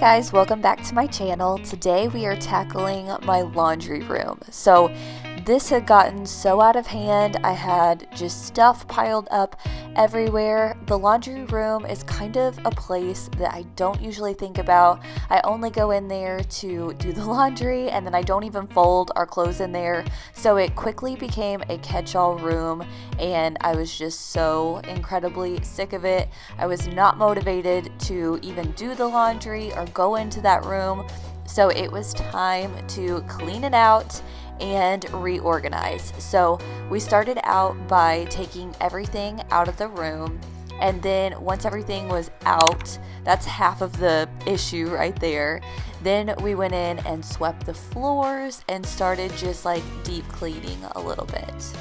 guys, welcome back to my channel. Today we are tackling my laundry room. So this had gotten so out of hand. I had just stuff piled up everywhere. The laundry room is kind of a place that I don't usually think about. I only go in there to do the laundry, and then I don't even fold our clothes in there. So it quickly became a catch-all room, and I was just so incredibly sick of it. I was not motivated to even do the laundry or go into that room. So it was time to clean it out and reorganize. So we started out by taking everything out of the room, and then once everything was out, that's half of the issue right there. Then we went in and swept the floors and started just like deep cleaning a little bit.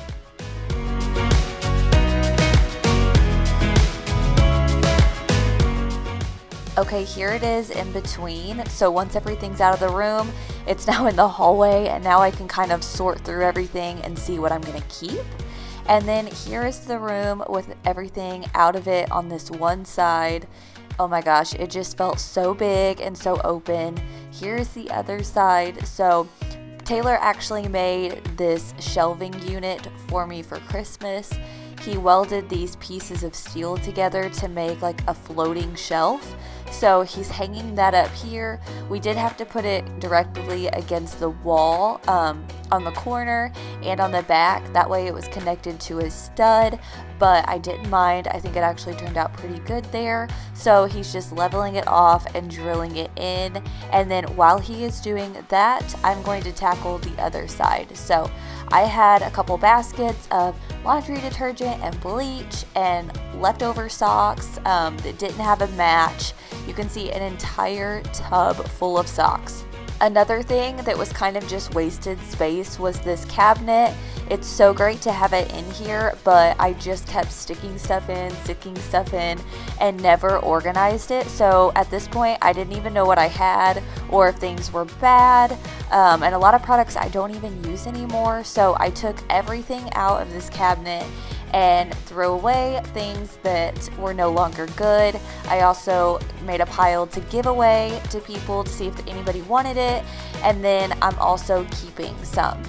Okay, here it is in between. So once everything's out of the room, it's now in the hallway, and now I can kind of sort through everything and see what I'm gonna keep. And then here is the room with everything out of it on this one side. Oh my gosh, it just felt so big and so open. Here's the other side. So Taylor actually made this shelving unit for me for Christmas. He welded these pieces of steel together to make like a floating shelf. So he's hanging that up here. We did have to put it directly against the wall on the corner and on the back. That way it was connected to his stud, but I didn't mind. I think it actually turned out pretty good there. So he's just leveling it off and drilling it in. And then while he is doing that, I'm going to tackle the other side. So I had a couple baskets of laundry detergent and bleach and leftover socks that didn't have a match. You can see an entire tub full of socks. Another thing that was kind of just wasted space was this cabinet. It's so great to have it in here, but I just kept sticking stuff in, and never organized it. So at this point, I didn't even know what I had or if things were bad. And a lot of products I don't even use anymore. So I took everything out of this cabinet and threw away things that were no longer good. I also made a pile to give away to people to see if anybody wanted it, and then I'm also keeping some.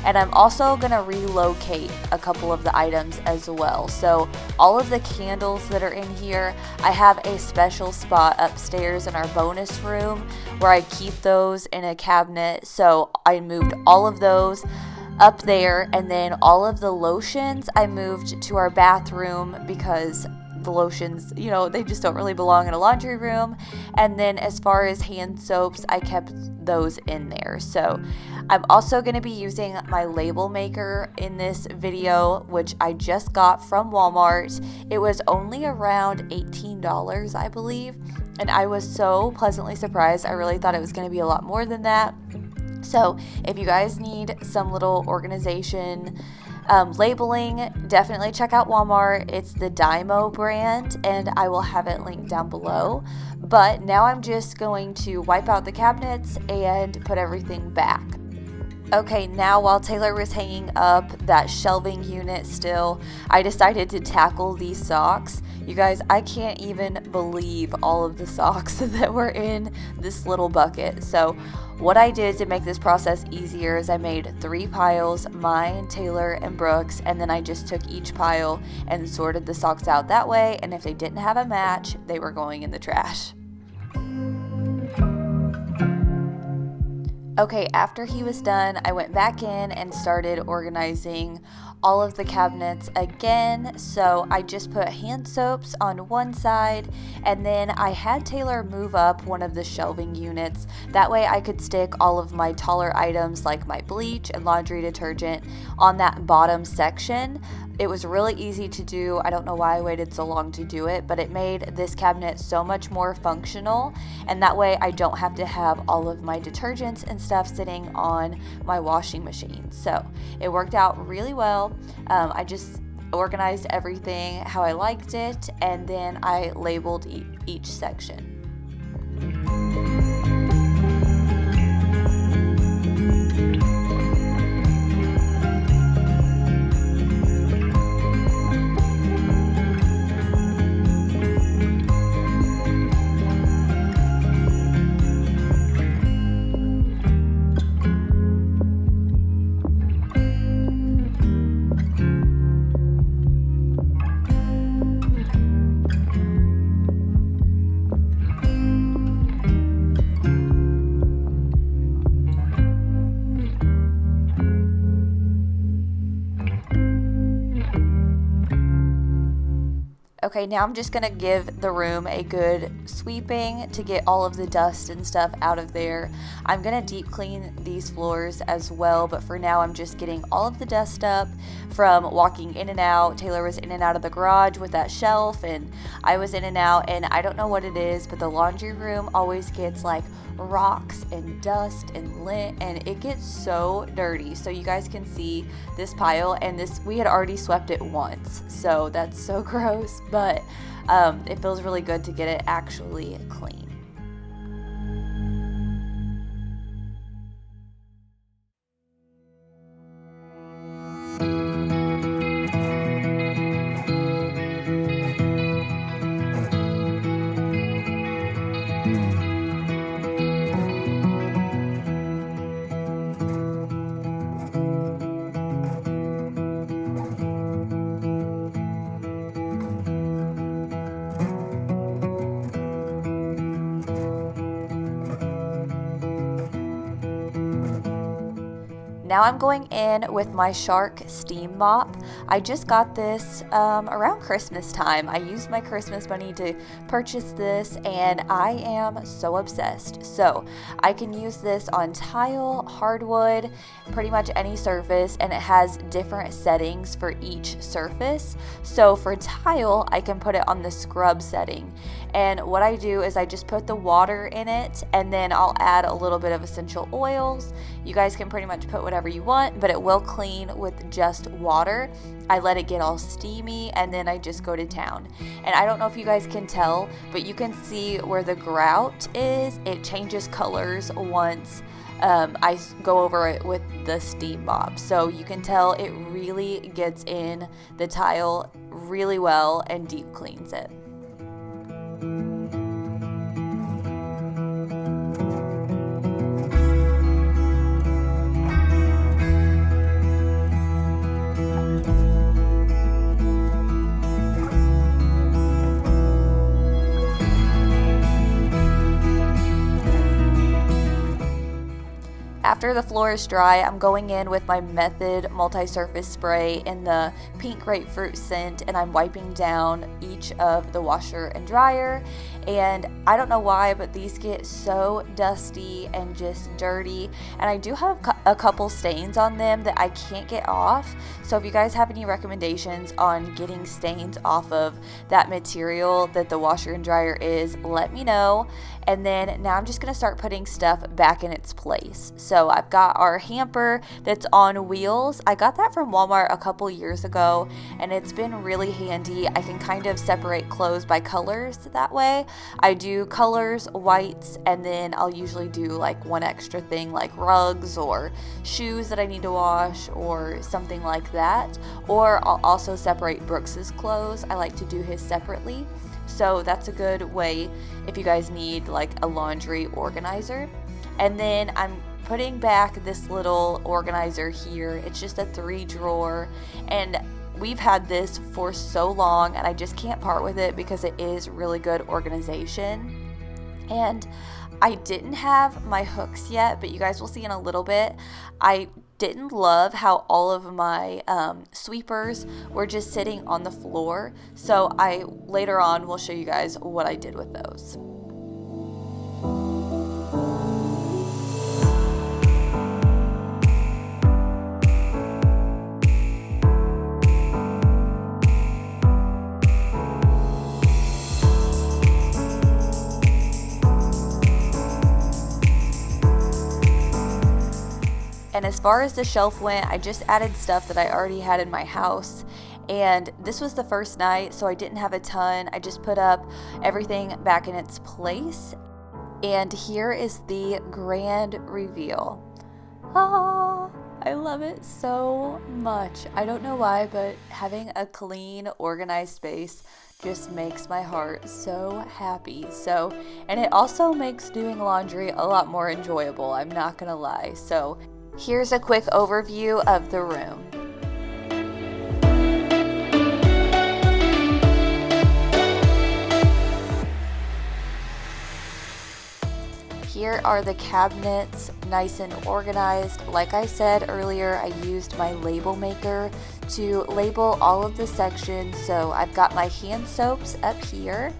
And I'm also gonna relocate a couple of the items as well. So all of the candles that are in here, I have a special spot upstairs in our bonus room where I keep those in a cabinet. So I moved all of those up there, and then all of the lotions I moved to our bathroom because the lotions, they just don't really belong in a laundry room. And then as far as hand soaps, I kept those in there. So I'm also going to be using my label maker in this video, which I just got from Walmart. It was only around $18, I believe, and I was so pleasantly surprised. I really thought it was going to be a lot more than that. So if you guys need some little organization labeling, definitely check out Walmart. It's the Dymo brand, and I will have it linked down below. But now I'm just going to wipe out the cabinets and put everything back. Okay, now while Taylor was hanging up that shelving unit still, I decided to tackle these socks. You guys, I can't even believe all of the socks that were in this little bucket. So what I did to make this process easier is I made 3 piles, mine, Taylor, and Brooks, and then I just took each pile and sorted the socks out that way, and if they didn't have a match, they were going in the trash. Okay, after he was done, I went back in and started organizing all of the cabinets again. So I just put hand soaps on one side, and then I had Taylor move up one of the shelving units. That way I could stick all of my taller items like my bleach and laundry detergent on that bottom section. It was really easy to do. I don't know why I waited so long to do it, but it made this cabinet so much more functional, and that way I don't have to have all of my detergents and stuff sitting on my washing machine. So it worked out really well. I just organized everything how I liked it, and then I labeled each section. Okay, now I'm just gonna give the room a good sweeping to get all of the dust and stuff out of there. I'm gonna deep clean these floors as well, but for now I'm just getting all of the dust up from walking in and out. Taylor was in and out of the garage with that shelf, and I was in and out, and I don't know what it is, but the laundry room always gets like rocks and dust and lint, and it gets so dirty. So you guys can see this pile, and this, we had already swept it once, so that's so gross, but it feels really good to get it actually clean. Now I'm going in with my Shark steam mop. I just got this around Christmas time. I used my Christmas money to purchase this, and I am so obsessed. So I can use this on tile, hardwood, pretty much any surface, and it has different settings for each surface. So for tile, I can put it on the scrub setting. And what I do is I just put the water in it, and then I'll add a little bit of essential oils. You guys can pretty much put whatever you want, but it will clean with just water. I let it get all steamy, and then I just go to town. And I don't know if you guys can tell, but you can see where the grout is. It changes colors once I go over it with the steam mop. So you can tell it really gets in the tile really well and deep cleans it. After the floor is dry, I'm going in with my Method multi-surface spray in the pink grapefruit scent, and I'm wiping down each of the washer and dryer. And I don't know why, but these get so dusty and just dirty, and I do have a couple stains on them that I can't get off. So if you guys have any recommendations on getting stains off of that material that the washer and dryer is, let me know. And then now I'm just going to start putting stuff back in its place. So I've got our hamper that's on wheels. I got that from Walmart a couple years ago, and it's been really handy. I can kind of separate clothes by colors that way. I do colors, whites, and then I'll usually do like one extra thing like rugs or shoes that I need to wash or something like that. Or I'll also separate Brooks's clothes. I like to do his separately. So that's a good way if you guys need like a laundry organizer. And then I'm putting back this little organizer here. It's just a 3-drawer, and we've had this for so long, and I just can't part with it because it is really good organization. And I didn't have my hooks yet, but you guys will see in a little bit. I didn't love how all of my sweepers were just sitting on the floor. So I later on will show you guys what I did with those. And as far as the shelf went, I just added stuff that I already had in my house. And this was the first night, so I didn't have a ton. I just put up everything back in its place. And here is the grand reveal. Ah, I love it so much. I don't know why, but having a clean, organized space just makes my heart so happy. So, and it also makes doing laundry a lot more enjoyable, I'm not gonna lie. So here's a quick overview of the room. Here are the cabinets, nice and organized. Like I said earlier, I used my label maker to label all of the sections. So I've got my hand soaps up here,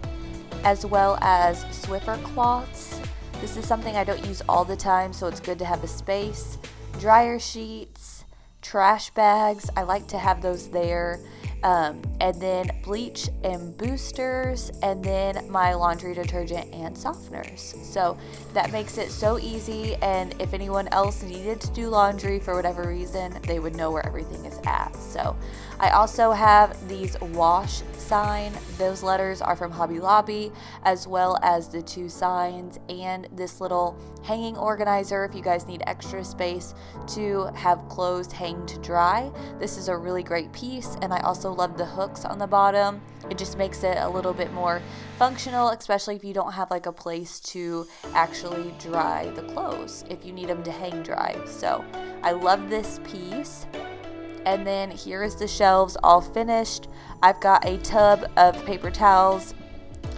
as well as Swiffer cloths. This is something I don't use all the time, so it's good to have a space. Dryer sheets, trash bags, I like to have those there. And then bleach and boosters, and then my laundry detergent and softeners. So that makes it so easy, and if anyone else needed to do laundry for whatever reason, they would know where everything is at. So I also have these wash sign. Those letters are from Hobby Lobby, as well as the 2 signs and this little hanging organizer if you guys need extra space to have clothes hang to dry. This is a really great piece, and I also love the hooks on the bottom. It just makes it a little bit more functional, especially if you don't have like a place to actually dry the clothes if you need them to hang dry. So I love this piece. And then here is the shelves all finished. I've got a tub of paper towels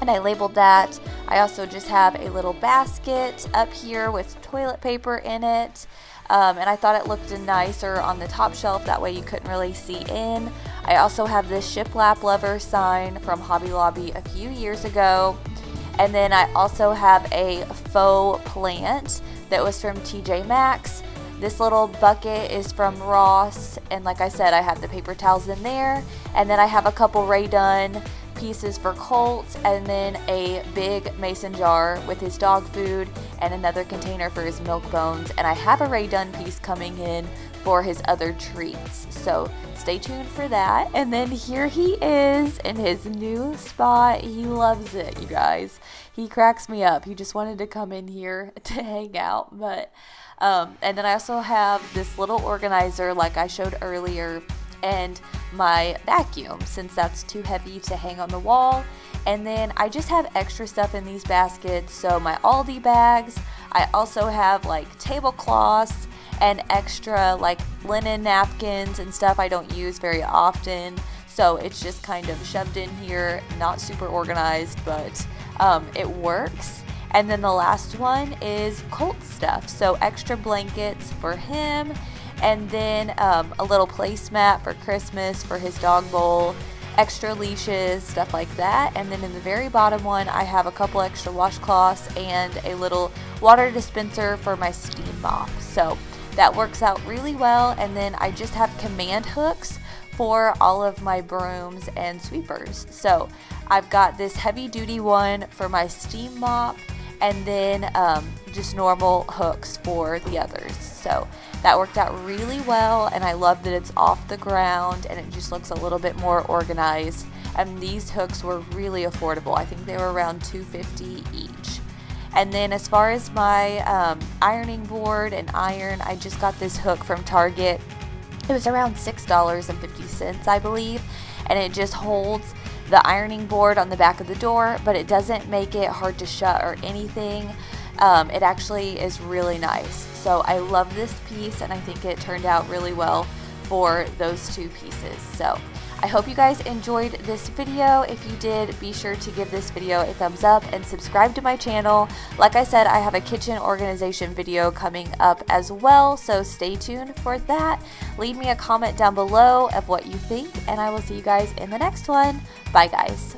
and I labeled that. I also just have a little basket up here with toilet paper in it. And I thought it looked nicer on the top shelf, that way you couldn't really see in. I also have this shiplap lover sign from Hobby Lobby a few years ago. And then I also have a faux plant that was from TJ Maxx. This little bucket is from Ross, and like I said, I have the paper towels in there, and then I have a couple Ray Dunn pieces for Colt, and then a big mason jar with his dog food, and another container for his milk bones, and I have a Ray Dunn piece coming in for his other treats, so stay tuned for that. And then here he is in his new spot. He loves it, you guys. He cracks me up. He just wanted to come in here to hang out, but and then I also have this little organizer like I showed earlier, and my vacuum, since that's too heavy to hang on the wall. And then I just have extra stuff in these baskets, so my Aldi bags. I also have like tablecloths and extra like linen napkins and stuff I don't use very often, so it's just kind of shoved in here, not super organized, but it works. And then the last one is Colt stuff, so extra blankets for him, and then a little placemat for Christmas for his dog bowl, extra leashes, stuff like that. And then in the very bottom one, I have a couple extra washcloths and a little water dispenser for my steam mop. So that works out really well. And then I just have command hooks for all of my brooms and sweepers. So I've got this heavy duty one for my steam mop, and then just normal hooks for the others. So that worked out really well, and I love that it's off the ground and it just looks a little bit more organized. And these hooks were really affordable. I think they were around $2.50 each. And then as far as my ironing board and iron, I just got this hook from Target. It was around $6.50, I believe, and it just holds the ironing board on the back of the door, but it doesn't make it hard to shut or anything. It actually is really nice. So I love this piece, and I think it turned out really well for those 2 pieces. So I hope you guys enjoyed this video. If you did, be sure to give this video a thumbs up and subscribe to my channel. Like I said, I have a kitchen organization video coming up as well, so stay tuned for that. Leave me a comment down below of what you think, and I will see you guys in the next one. Bye, guys.